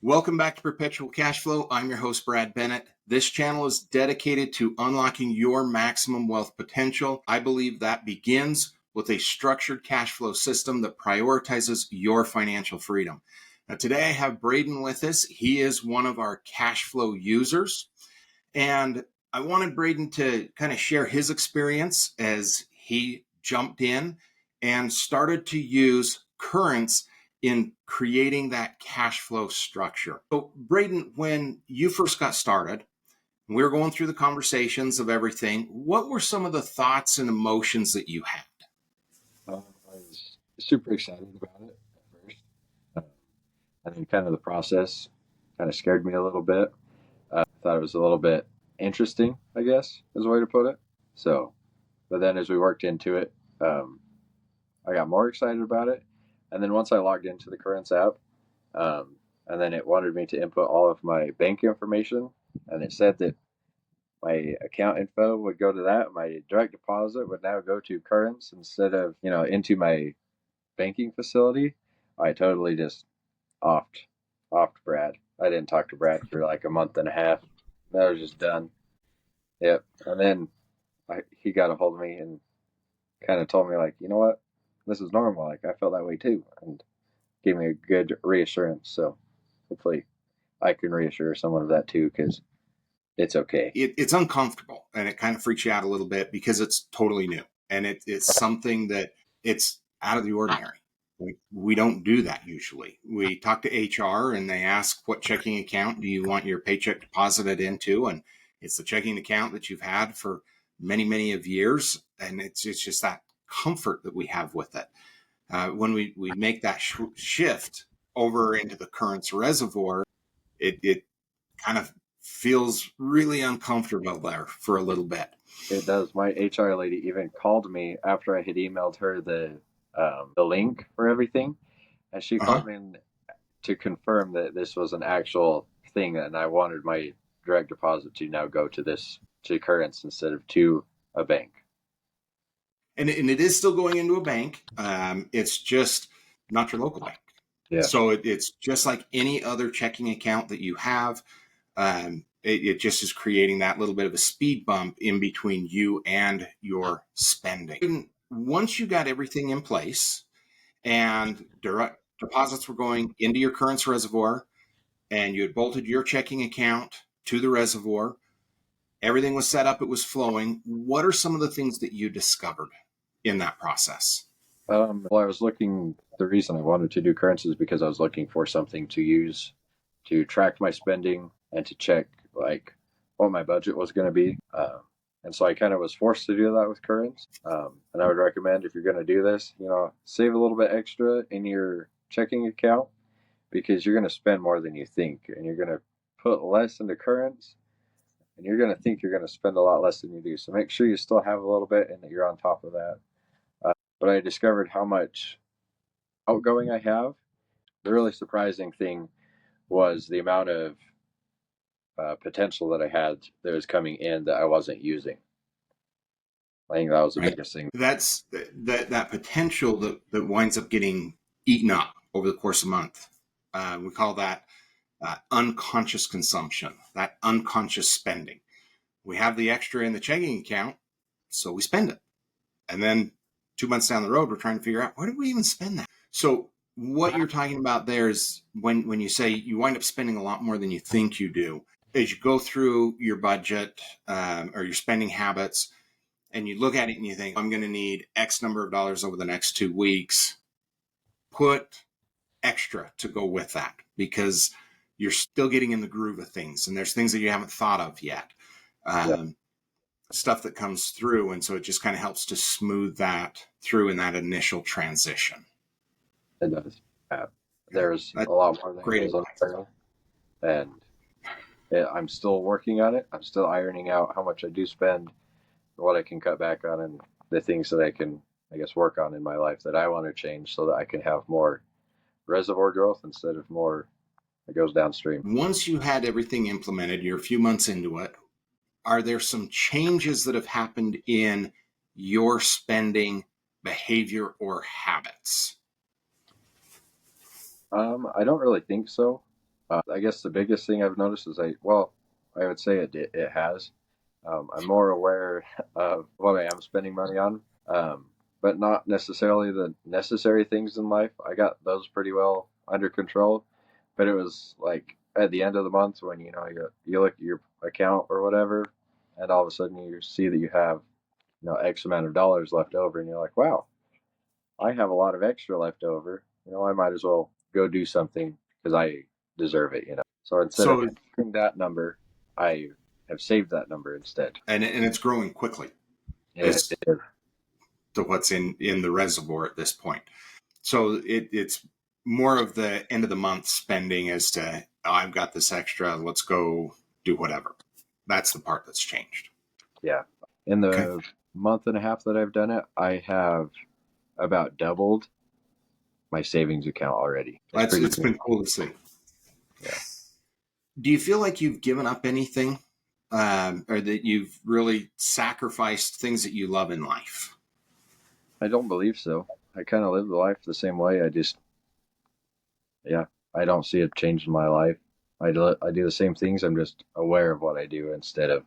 Welcome back to Perpetual Cashflow. I'm your host, Brad Bennett. This channel is dedicated to unlocking your maximum wealth potential. I believe that begins with a structured cash flow system that prioritizes your financial freedom. Now, today I have Braden with us. He is one of our cash flow users. And I wanted Braden to kind of share his experience as he jumped in and started to use currents in creating that cash flow structure. So, Braden, when you first got started, we were going through the conversations of everything. What were some of the thoughts and emotions that you had? I was super excited about it at first. Uh, I think kind of the process kind of scared me a little bit. I thought it was a little bit interesting, I guess, is a way to put it. So, but then as we worked into it, um, I got more excited about it. And then once I logged into the Currents app, um, and then it wanted me to input all of my bank information, and it said that my account info would go to that. My direct deposit would now go to Currents instead of, into my banking facility. I totally just offed offed Brad. I didn't talk to Brad for like a month and a half. That was just done. Yep. And then he got a hold of me and kind of told me like, you know what, this is normal. Like I felt that way too, and gave me a good reassurance. So hopefully I can reassure someone of that too, because it's okay. It's uncomfortable and it kind of freaks you out a little bit because it's totally new and it's something that it's out of the ordinary. We don't do that usually. We talk to HR and they ask, what checking account do you want your paycheck deposited into? And it's the checking account that you've had for many, many of years. And it's just that comfort that we have with it. When we make that shift over into the currents reservoir, it kind of feels really uncomfortable there for a little bit. It does. My HR lady even called me after I had emailed her the link for everything, and she Uh-huh. called me to confirm that this was an actual thing, and I wanted my direct deposit to now go to Currents instead of to a bank. And it is still going into a bank. It's just not your local bank. Yeah, So it's just like any other checking account that you have. It just is creating that little bit of a speed bump in between you and your spending. And once you got everything in place and direct deposits were going into your currents reservoir and you had bolted your checking account to the reservoir, everything was set up, it was flowing. What are some of the things that you discovered in that process? well, I was looking. The reason I wanted to do Currents is because I was looking for something to use to track my spending and to check like what my budget was going to be. And so I kind of was forced to do that with Currents. And I would recommend if you're going to do this, save a little bit extra in your checking account because you're going to spend more than you think, and you're going to put less into Currents, and you're going to think you're going to spend a lot less than you do. So make sure you still have a little bit and that you're on top of that. But I discovered how much outgoing I have. The really surprising thing was the amount of potential that I had that was coming in that I wasn't using. I think that was the Right. biggest thing. That's that potential that winds up getting eaten up over the course of a month. We call that unconscious consumption, that unconscious spending. We have the extra in the checking account, so we spend it. And then 2 months down the road, we're trying to figure out, where did we even spend that? So what you're talking about there is when you say you wind up spending a lot more than you think you do, as you go through your budget or your spending habits, and you look at it and you think, I'm going to need X number of dollars over the next 2 weeks, put extra to go with that because you're still getting in the groove of things. And there's things that you haven't thought of yet, Yeah, um, stuff that comes through. And so it just kind of helps to smooth that through in that initial transition. it does. Yeah. Okay. There's That's a lot more that great goes on advice. there, and I'm still working on it. I'm still ironing out how much I do spend, what I can cut back on, and the things that I can, I guess, work on in my life that I want to change so that I can have more reservoir growth instead of more that goes downstream. Once you had everything implemented, you're a few months into it, are there some changes that have happened in your spending behavior or habits? I don't really think so. I guess the biggest thing I've noticed is I would say it has. I'm more aware of what I am spending money on, um, but not necessarily the necessary things in life. I got those pretty well under control, but it was like at the end of the month when you look at your account or whatever, and all of a sudden you see that you have X amount of dollars left over, and you're like, wow, I have a lot of extra left over. I might as well go do something because I deserve it. So instead of So, having that number, I have saved that number instead. and it's growing quickly It as is. to what's in the reservoir at this point. So it's more of the end of the month spending as to, oh, I've got this extra, let's go do whatever. That's the part that's changed. Yeah. In Okay. the month and a half that I've done it, I have about doubled my savings account already. It's That's pretty it's good. been cool to see. Yeah. Do you feel like you've given up anything, or that you've really sacrificed things that you love in life? I don't believe so. I kind of live the life the same way. Yeah, I don't see it changing my life. I do the same things. I'm just aware of what I do instead of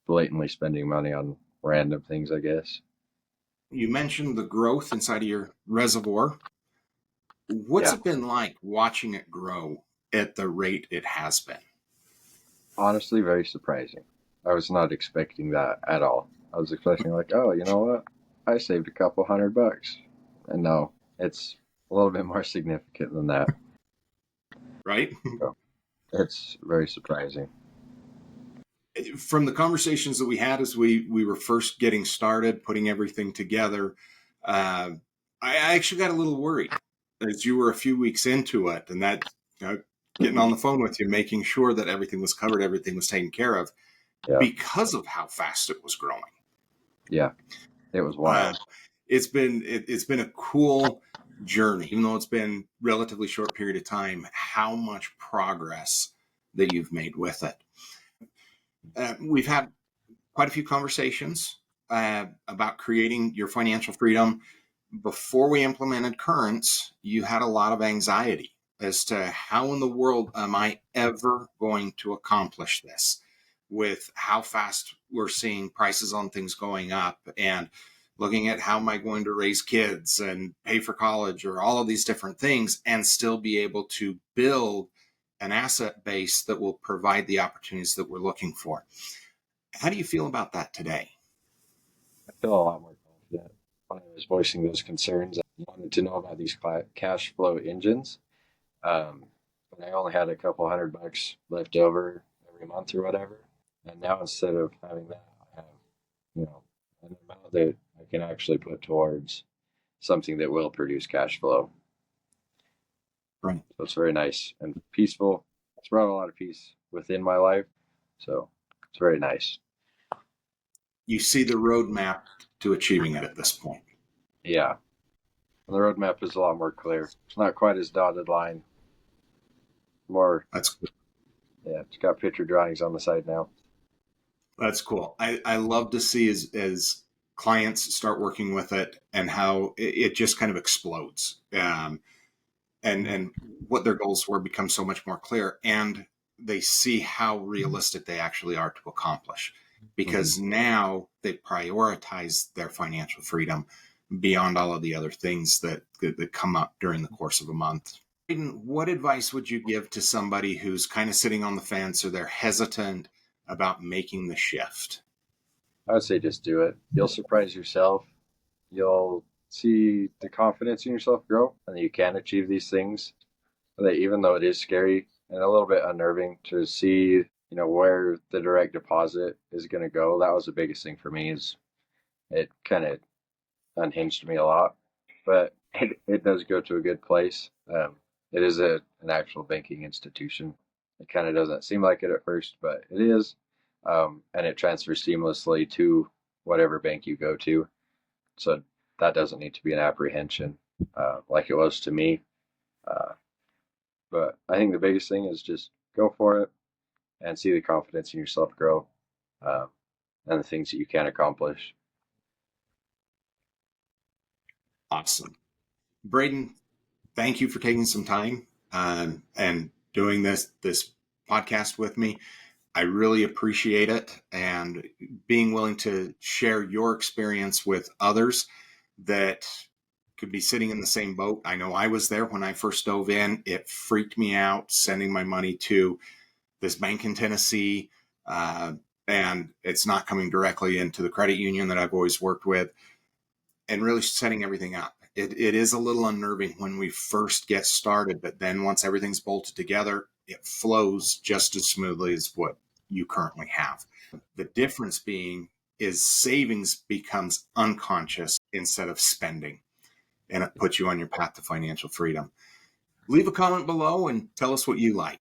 blatantly spending money on random things, I guess. You mentioned the growth inside of your reservoir. What's Yeah, it been like watching it grow at the rate it has been? honestly, very surprising. I was not expecting that at all. I was expecting like, oh, you know what? I saved a couple $100. And no, it's a little bit more significant than that. Right? So it's very surprising. From the conversations that we had as we were first getting started, putting everything together, uh, I actually got a little worried as you were a few weeks into it, and that, getting on the phone with you, making sure that everything was covered, everything was taken care of, Yeah, because of how fast it was growing. yeah, it was Uh, wild. it's been a cool journey, even though it's been relatively short period of time. How much progress that you've made with it. We've had quite a few conversations about creating your financial freedom. Before we implemented Currents, you had a lot of anxiety as to how in the world am I ever going to accomplish this with how fast we're seeing prices on things going up, and looking at how am I going to raise kids and pay for college or all of these different things and still be able to build an asset base that will provide the opportunities that we're looking for. How do you feel about that today? I feel a lot more confident when I was voicing those concerns. I wanted to know about these cash flow engines. Um, but I only had a couple $100 left over every month or whatever. And now instead of having that, I have, an amount that I can actually put towards something that will produce cash flow. Right. So it's very nice and peaceful. It's brought a lot of peace within my life. So it's very nice. You see the roadmap to achieving it at this point. Yeah. And the roadmap is a lot more clear. It's not quite as dotted line. More, That's yeah, it's got picture drawings on the side now. that's cool. I love to see as clients start working with it and how it just kind of explodes. And what their goals were becomes so much more clear, and they see how realistic they actually are to accomplish, Mm-hmm. because now they prioritize their financial freedom beyond all of the other things that come up during the course of a month. What advice would you give to somebody who's kind of sitting on the fence, or they're hesitant about making the shift? I would say just do it. You'll surprise yourself. You'll see the confidence in yourself grow, and that you can achieve these things. And that even though it is scary and a little bit unnerving to see, where the direct deposit is going to go, that was the biggest thing for me. Is it kind of unhinged me a lot, but it does go to a good place. It is an actual banking institution. It kind of doesn't seem like it at first, but it is. And it transfers seamlessly to whatever bank you go to. So that doesn't need to be an apprehension like it was to me. Uh, but I think the biggest thing is just go for it and see the confidence in yourself grow, um, and the things that you can accomplish. Awesome. Braden, thank you for taking some time and doing this podcast with me. I really appreciate it, and being willing to share your experience with others that could be sitting in the same boat. I know I was there when I first dove in. It freaked me out sending my money to this bank in Tennessee, uh, and it's not coming directly into the credit union that I've always worked with, and really setting everything up. It is a little unnerving when we first get started, but then once everything's bolted together, it flows just as smoothly as what you currently have. The difference being is savings becomes unconscious instead of spending, and it puts you on your path to financial freedom. Leave a comment below and tell us what you like.